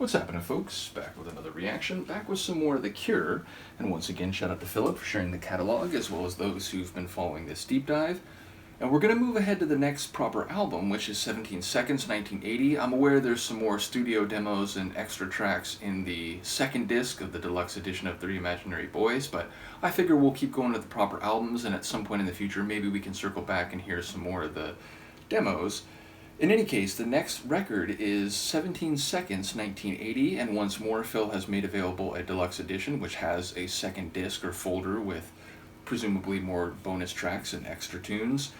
What's happening, folks? Back with another reaction, back with some more of The Cure, and once again, shout out to Philip for sharing the catalog, as well as those who've been following this deep dive. And we're going to move ahead to the next proper album, which is 17 Seconds, 1980. I'm aware there's some more studio demos and extra tracks in the second disc of the deluxe edition of Three Imaginary Boys, but I figure we'll keep going to the proper albums, and at some point in the future, maybe we can circle back and hear some more of the demos. In any case, the next record is 17 Seconds, 1980, and once more, Phil has made available a deluxe edition, which has a second disc or folder with presumably more bonus tracks and extra tunes.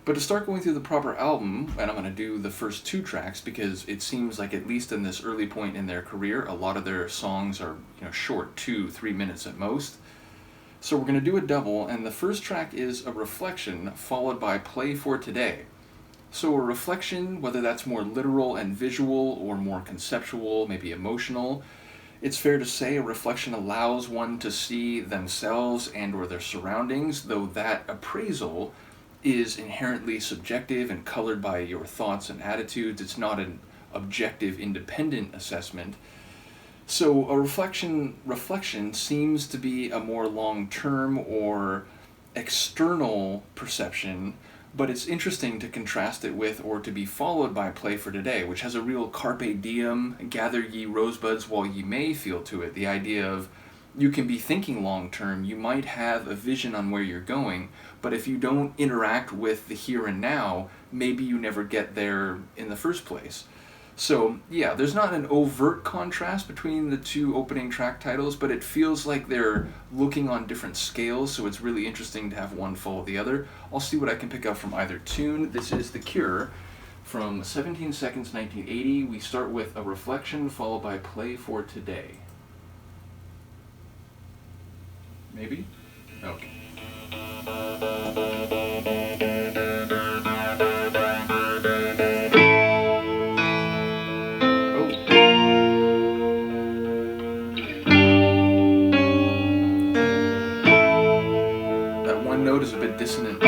But to start going through the proper album, and I'm going to do the first two tracks because it seems like, at least in this early point in their career, a lot of their songs are short, 2-3 minutes at most. So we're going to do a double, and the first track is A Reflection, followed by Play for Today. So a reflection, whether that's more literal and visual or more conceptual, maybe emotional, it's fair to say a reflection allows one to see themselves and or their surroundings, though that appraisal is inherently subjective and colored by your thoughts and attitudes. It's not an objective, independent assessment. So a reflection seems to be a more long-term or external perception, but it's interesting to contrast it with or to be followed by Play for Today, which has a real carpe diem, gather ye rosebuds while ye may feel to it. The idea of you can be thinking long term, you might have a vision on where you're going, but if you don't interact with the here and now, maybe you never get there in the first place. So yeah, there's not an overt contrast between the two opening track titles, but it feels like they're looking on different scales, so it's really interesting to have one follow the other. I'll see what I can pick up from either tune. This is The Cure from 17 Seconds, 1980. We start with A Reflection, followed by Play for Today. Maybe? Okay. Note is a bit dissonant.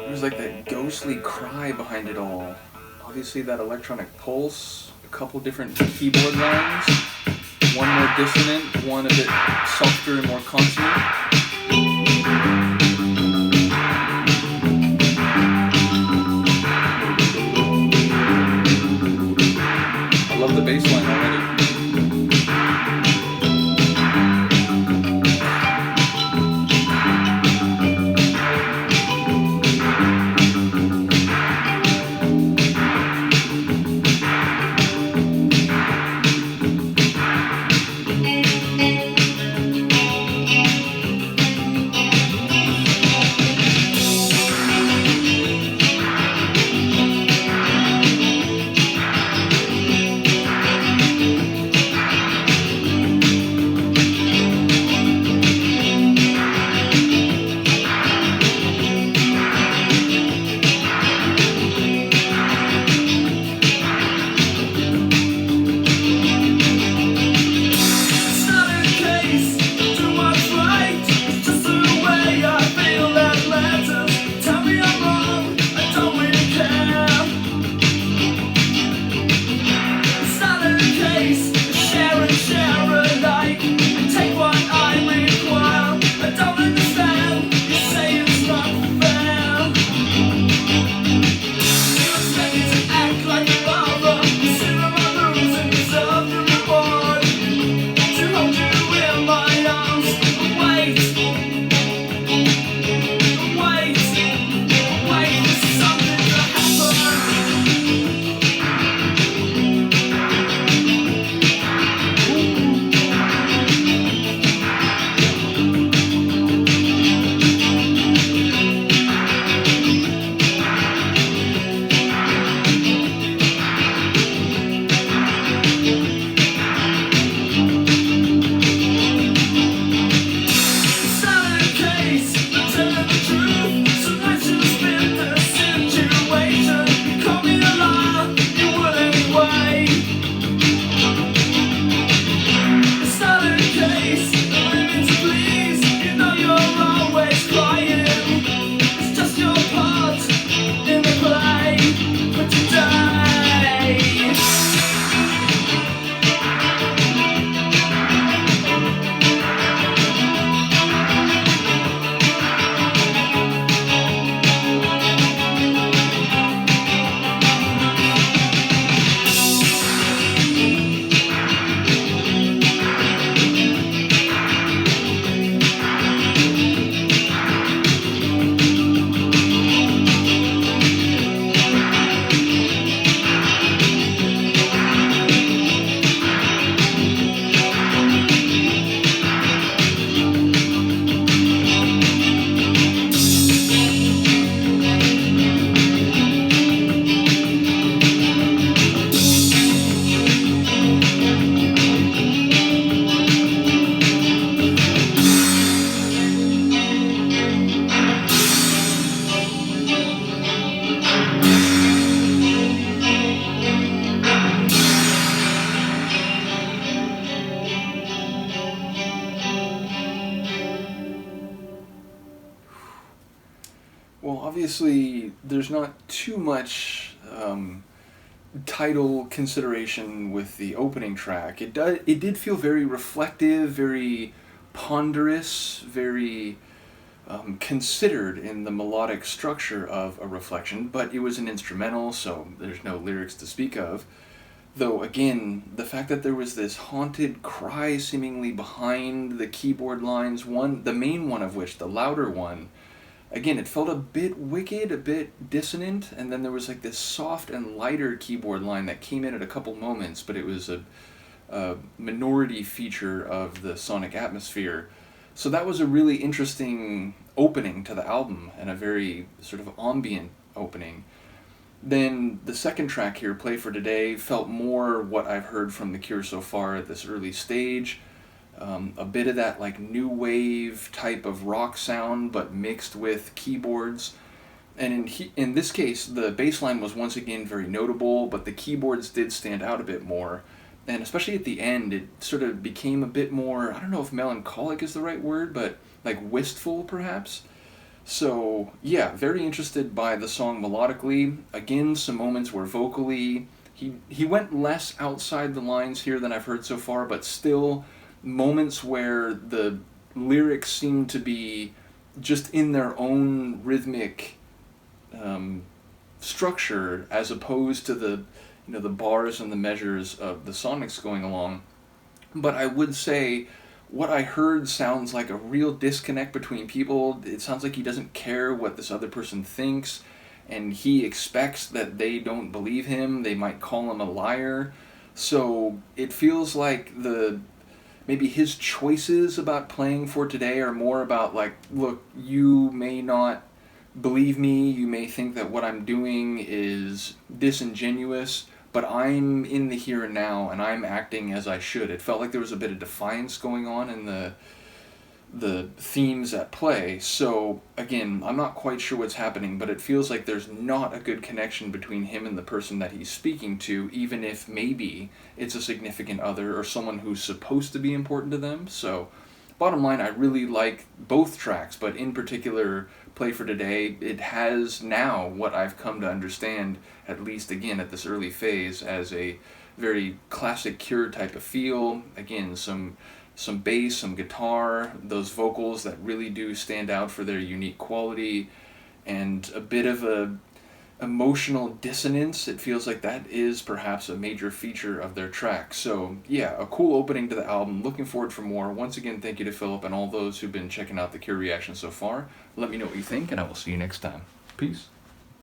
There's like that ghostly cry behind it all. Obviously that electronic pulse, a couple different keyboard lines, one more dissonant, one a bit softer and more consonant. I love the bass line already. obviously there's not too much title consideration with the opening track. It did feel very reflective, very ponderous, very considered in the melodic structure of A Reflection, but it was an instrumental, so there's no lyrics to speak of. Though, again, the fact that there was this haunted cry seemingly behind the keyboard lines, the main one of which, the louder one, again, it felt a bit wicked, a bit dissonant, and then there was like this soft and lighter keyboard line that came in at a couple moments, but it was a minority feature of the sonic atmosphere. So that was a really interesting opening to the album, and a very sort of ambient opening. Then the second track here, Play for Today, felt more what I've heard from The Cure so far at this early stage. A bit of that like new wave type of rock sound, but mixed with keyboards. And in this case, the bass line was once again very notable, but the keyboards did stand out a bit more. And especially at the end, it sort of became a bit more, I don't know if melancholic is the right word, but like wistful perhaps. So yeah, very interested by the song melodically. Again, some moments where vocally, he went less outside the lines here than I've heard so far, but still moments where the lyrics seem to be just in their own rhythmic structure, as opposed to the the bars and the measures of the sonics going along. But I would say what I heard sounds like a real disconnect between people. It sounds like he doesn't care what this other person thinks, and he expects that they don't believe him. They might call him a liar. So it feels like maybe his choices about playing for today are more about like, look, you may not believe me, you may think that what I'm doing is disingenuous, but I'm in the here and now, and I'm acting as I should. It felt like there was a bit of defiance going on in the themes at play. So again, I'm not quite sure what's happening, but it feels like there's not a good connection between him and the person that he's speaking to, even if maybe it's a significant other or someone who's supposed to be important to them. So bottom line, I really like both tracks, but in particular, Play for Today, it has now what I've come to understand, at least again at this early phase, as a very classic Cure type of feel. Again, some bass, some guitar, those vocals that really do stand out for their unique quality, and a bit of a emotional dissonance. It feels like that is perhaps a major feature of their track. So yeah, a cool opening to the album. Looking forward for more. Once again, thank you to Philip and all those who've been checking out the Cure reaction so far. Let me know what you think, and I will see you next time. Peace.